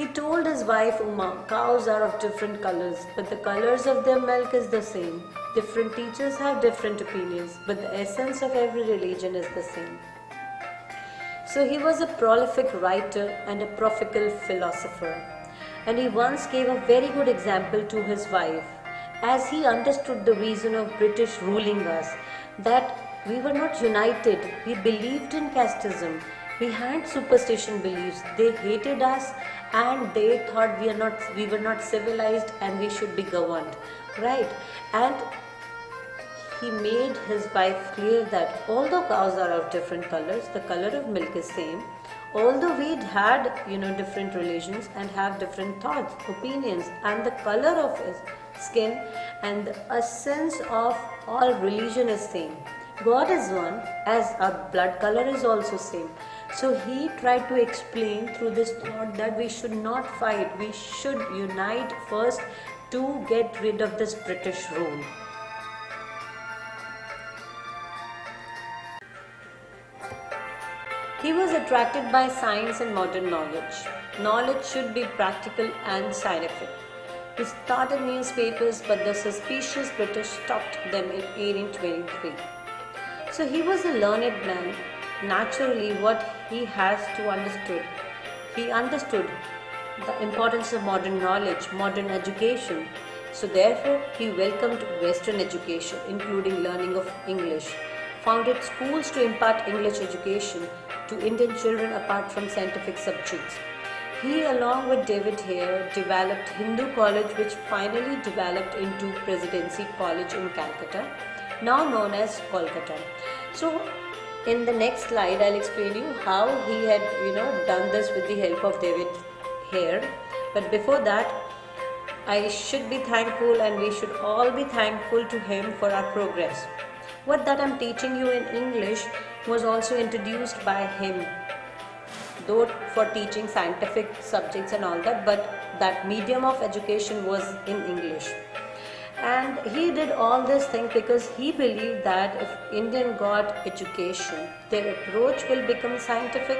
He told his wife Uma, cows are of different colors, but the colors of their milk is the same. Different teachers have different opinions, but the essence of every religion is the same. So he was a prolific writer and a prolific philosopher. And he once gave a very good example to his wife, as he understood the reason of British ruling us, that we were not united, we believed in casteism, we had superstition beliefs, they hated us and they thought we were not civilized and we should be governed, right? And he made his wife clear that although cows are of different colors, the color of milk is same. Although we had different religions and have different thoughts, opinions, and the color of his skin and the essence of all religion is same. God is one, as our blood color is also same. So he tried to explain through this thought that we should not fight, we should unite first to get rid of this British rule. He was attracted by science and modern knowledge. Knowledge should be practical and scientific. He started newspapers, but the suspicious British stopped them in 1823. So he was a learned man. Naturally, what he has to understood, he understood the importance of modern knowledge, modern education. So therefore, he welcomed Western education, including learning of English, founded schools to impart English education to Indian children apart from scientific subjects. He, along with David Hare, developed Hindu College, which finally developed into Presidency College in Calcutta, now known as Kolkata. So, in the next slide, I'll explain you how he had, done this with the help of David Hare. But before that, I should be thankful, and we should all be thankful to him for our progress. What that I'm teaching you in English was also introduced by him, though for teaching scientific subjects and all that, but that medium of education was in English. And he did all this thing because he believed that if Indian got education, their approach will become scientific,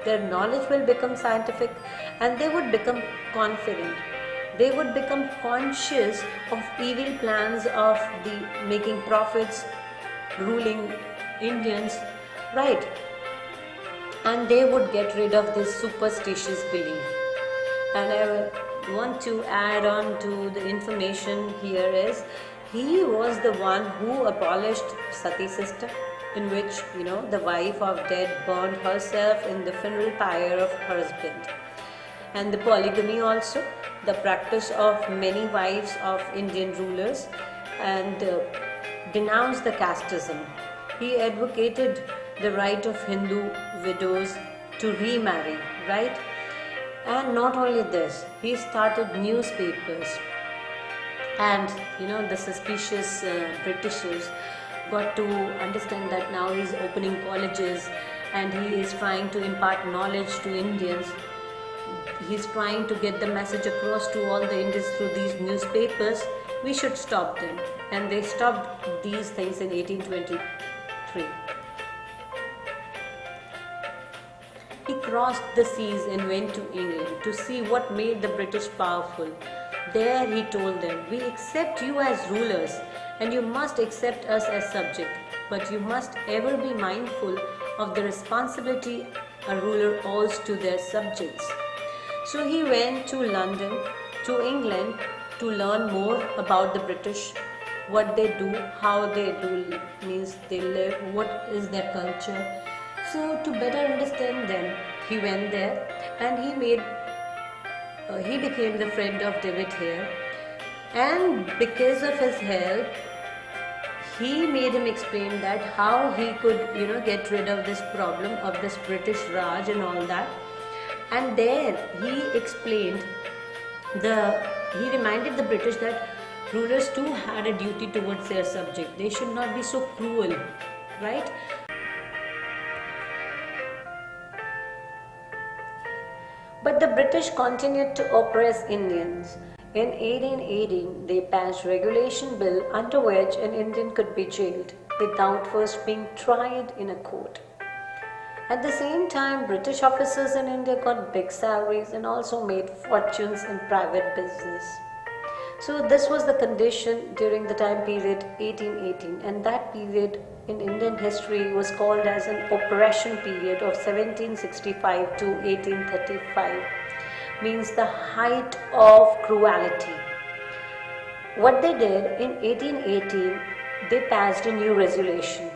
their knowledge will become scientific, and they would become confident. They would become conscious of evil plans of the making profits, ruling Indians, right? And they would get rid of this superstitious belief. And I want to add on to the information here is, he was the one who abolished sati system, in which the wife of dead burned herself in the funeral pyre of her husband, and the polygamy also, the practice of many wives of Indian rulers, and denounced the casteism. He advocated the right of Hindu widows to remarry, right? And not only this, he started newspapers, and the suspicious Britishers got to understand that now he's opening colleges and he is trying to impart knowledge to Indians. He's trying to get the message across to all the Indians through these newspapers. We should stop them, and they stopped these things in 1823. He crossed the seas and went to England to see what made the British powerful. There he told them, "We accept you as rulers, and you must accept us as subjects, but you must ever be mindful of the responsibility a ruler owes to their subjects." So he went to London, to England, to learn more about the British, what they do, how they do, means they live, what is their culture. So to better understand them, he went there, and he became the friend of David Hare, and because of his help, he made him explain that how he could get rid of this problem of this British Raj and all that. And there he explained he reminded the British that rulers too had a duty towards their subject. They should not be so cruel, right? But the British continued to oppress Indians. In 1818, they passed regulation bill under which an Indian could be jailed without first being tried in a court. At the same time, British officers in India got big salaries and also made fortunes in private business. So this was the condition during the time period 1818, and that period in Indian history was called as an oppression period of 1765 to 1835, means the height of cruelty. What they did in 1818, they passed a new resolution,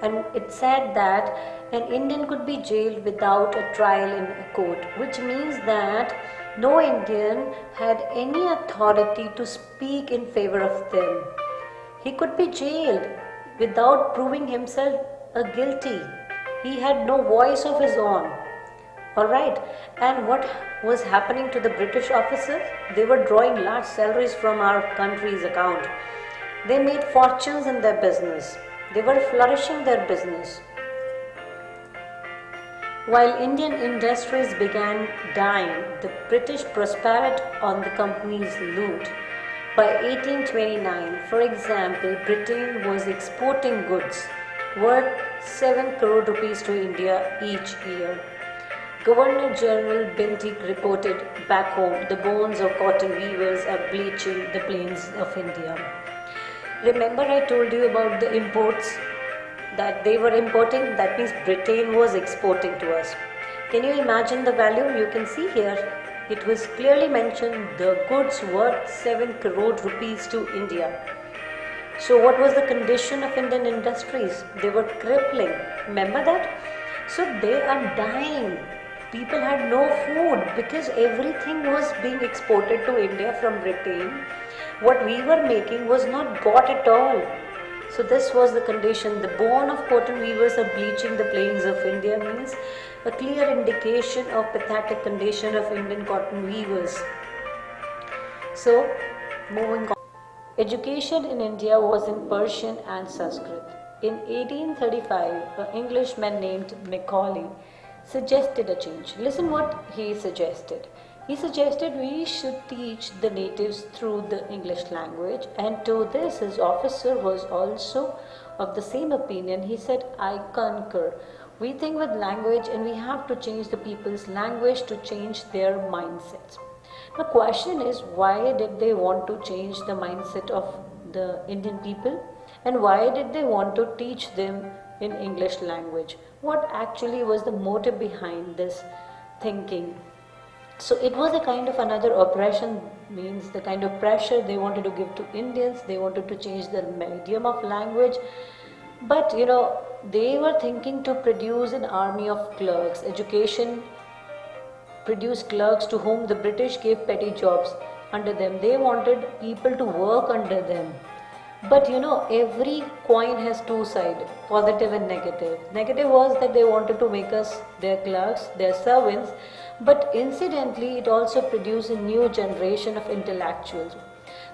and it said that an Indian could be jailed without a trial in a court, which means that no Indian had any authority to speak in favor of them. He could be jailed without proving himself a guilty. He had no voice of his own. Alright, and what was happening to the British officers? They were drawing large salaries from our country's account. They made fortunes in their business. They were flourishing their business. While Indian industries began dying, the British prospered on the company's loot. By 1829, for example, Britain was exporting goods worth 7 crore rupees to India each year. Governor General Bentinck reported back home, the bones of cotton weavers are bleaching the plains of India. Remember I told you about the imports that they were importing, that means Britain was exporting to us. Can you imagine the value? You can see here, it was clearly mentioned the goods worth 7 crore rupees to India. So what was the condition of Indian industries? They were crippling. Remember that? So they are dying. People had no food because everything was being exported to India from Britain. What we were making was not got at all. So this was the condition. The bone of cotton weavers are bleaching the plains of India means a clear indication of pathetic condition of Indian cotton weavers. So moving on. Education in India was in Persian and Sanskrit. In 1835, an Englishman named Macaulay suggested a change. Listen what he suggested. He suggested we should teach the natives through the English language, and to this his officer was also of the same opinion. He said, I concur. We think with language and we have to change the people's language to change their mindsets. The question is, why did they want to change the mindset of the Indian people, and why did they want to teach them in English language? What actually was the motive behind this thinking? So it was a kind of another oppression, means the kind of pressure they wanted to give to Indians. They wanted to change the medium of language. But they were thinking to produce an army of clerks. Education produced clerks to whom the British gave petty jobs under them. They wanted people to work under them. But every coin has two sides, positive and negative. Negative was that they wanted to make us their clerks, their servants, but incidentally it also produced a new generation of intellectuals.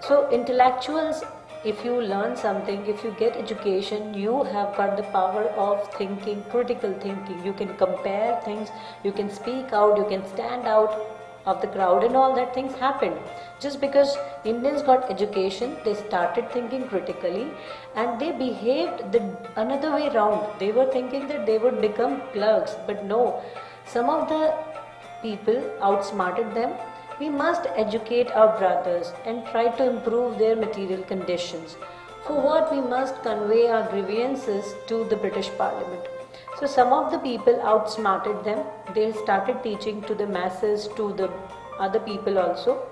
So intellectuals, if you learn something, if you get education, you have got the power of thinking, critical thinking. You can compare things, you can speak out, you can stand out of the crowd, and all that things happened. Just because Indians got education, they started thinking critically and they behaved the another way round. They were thinking that they would become clerks, but no, some of the people outsmarted them. We must educate our brothers and try to improve their material conditions. For what we must convey our grievances to the British Parliament. So some of the people outsmarted them. They started teaching to the masses, to the other people also.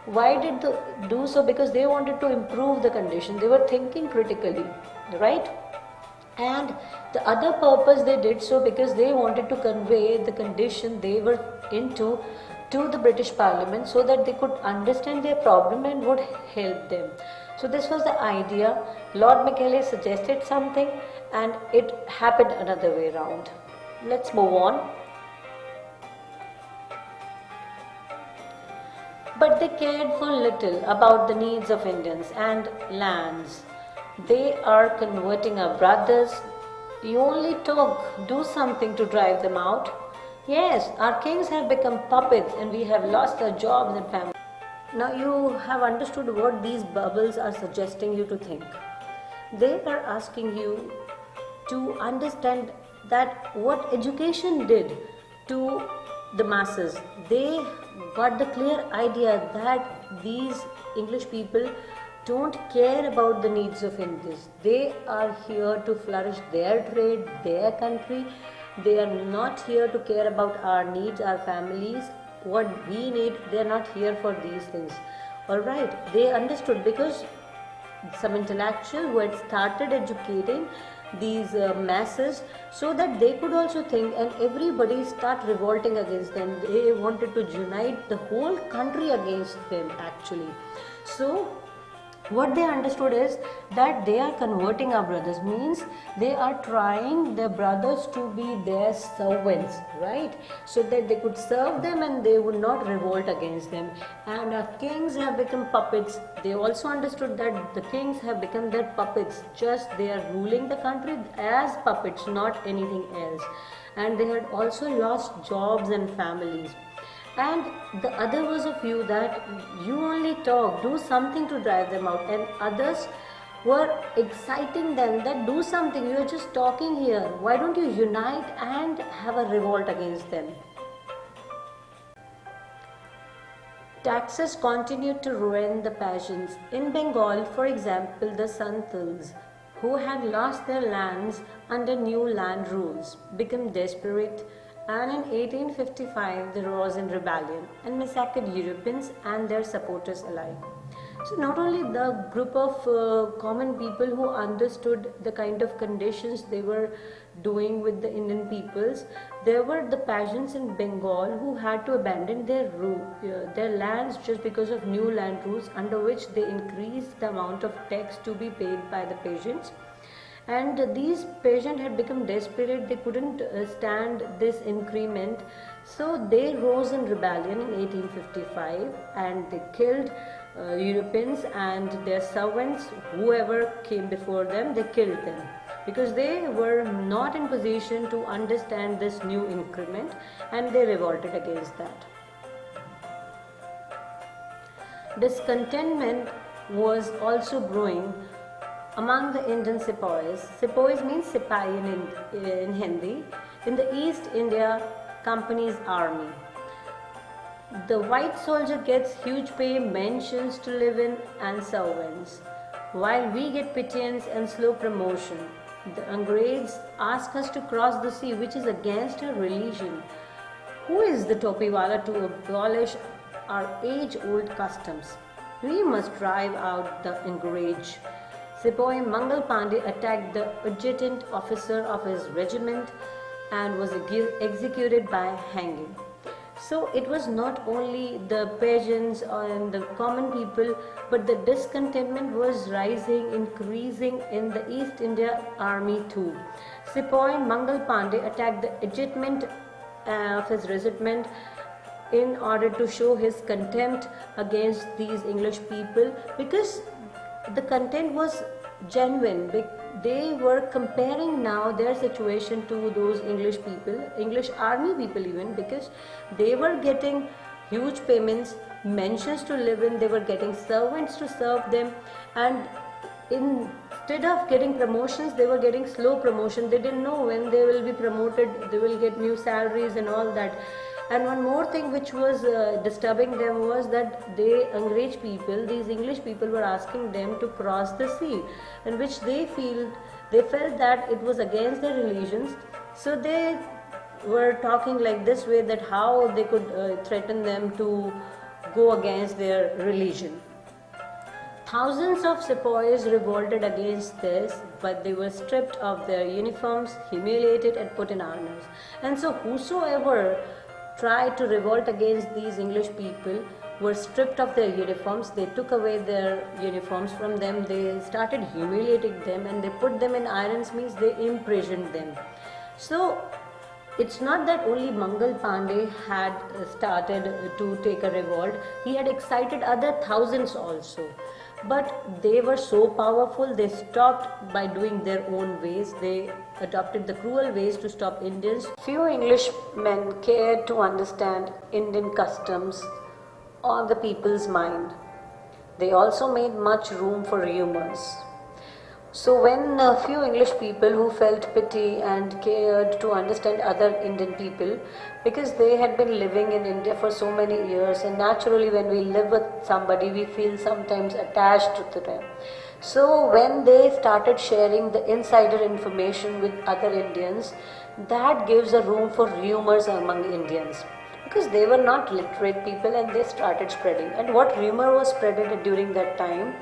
Why did they do so? Because they wanted to improve the condition. They were thinking critically, right? And the other purpose they did so because they wanted to convey the condition they were into to the British Parliament so that they could understand their problem and would help them. So this was the idea. Lord Macaulay suggested something and it happened another way around. Let's move on. But they cared for little about the needs of Indians and lands. They are converting our brothers. You only talk, do something to drive them out. Yes, our kings have become puppets and we have lost our jobs and families. Now you have understood what these bubbles are suggesting you to think. They are asking you to understand that what education did to the masses, they got the clear idea that these English people don't care about the needs of Indians. They are here to flourish their trade, their country. They are not here to care about our needs, our families, what we need. They are not here for these things. Alright, they understood because some intellectual who had started educating these masses so that they could also think, and everybody start revolting against them. They wanted to unite the whole country against them actually. So what they understood is that they are converting our brothers, means they are trying their brothers to be their servants, right, so that they could serve them and they would not revolt against them. And our kings have become puppets. They also understood that the kings have become their puppets, just they are ruling the country as puppets, not anything else. And they had also lost jobs and families. And the other was a few that you only talk, do something to drive them out, and others were exciting them that do something, you are just talking here, why don't you unite and have a revolt against them. Taxes continued to ruin the Persians. In Bengal, for example, the Santals, who had lost their lands under new land rules, became desperate, and in 1855 they rose in rebellion and massacred Europeans and their supporters alike. So not only the group of common people who understood the kind of conditions they were doing with the Indian peoples, there were the Persians in Bengal who had to abandon their lands just because of new land rules, under which they increased the amount of tax to be paid by the Persians. And these Persians had become desperate, they couldn't stand this increment, so they rose in rebellion in 1855 and they killed Europeans and their servants, whoever came before them, they killed them because they were not in position to understand this new increment, and they revolted against that. Discontentment was also growing among the Indian sepoys. Sepoys means sipahi in Hindi. In the East India Company's army, the white soldier gets huge pay, mansions to live in and servants, while we get pittance and slow promotion. The Angrez ask us to cross the sea, which is against our religion. Who is the Topiwala to abolish our age-old customs? We must drive out the Angrez. Sepoy Mangal Pandey attacked the adjutant officer of his regiment and was executed by hanging. So it was not only the Persians and the common people, but the discontentment was rising, increasing in the East India Army too. Sepoy Mangal Pandey attacked the adjutant of his regiment in order to show his contempt against these English people, because the content was genuine. They were comparing now their situation to those English people, English army people even, because they were getting huge payments, mansions to live in, they were getting servants to serve them, and instead of getting promotions, they were getting slow promotion. They didn't know when they will be promoted, they will get new salaries and all that. And one more thing which was disturbing them was that they Angrez people, these English people, were asking them to cross the sea, in which they felt that it was against their religions. So they were talking like this way, that how they could threaten them to go against their religion. Thousands of sepoys revolted against this, but they were stripped of their uniforms, humiliated and put in irons. And so whosoever tried to revolt against these English people were stripped of their uniforms. They took away their uniforms from them, they started humiliating them, and they put them in irons, means they imprisoned them. So it's not that only Mangal Pandey had started to take a revolt, he had excited other thousands also. But they were so powerful, they stopped by doing their own ways. They adopted the cruel ways to stop Indians. Few Englishmen cared to understand Indian customs or the people's mind. They also made much room for rumors. So, when a few English people who felt pity and cared to understand other Indian people, because they had been living in India for so many years, and naturally, when we live with somebody, we feel sometimes attached to them. So, when they started sharing the insider information with other Indians, that gives a room for rumors among Indians, because they were not literate people and they started spreading. And what rumor was spreaded during that time?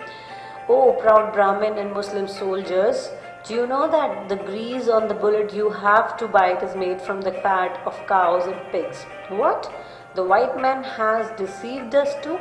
Oh, proud Brahmin and Muslim soldiers, do you know that the grease on the bullet you have to bite is made from the fat of cows and pigs? What? The white man has deceived us too?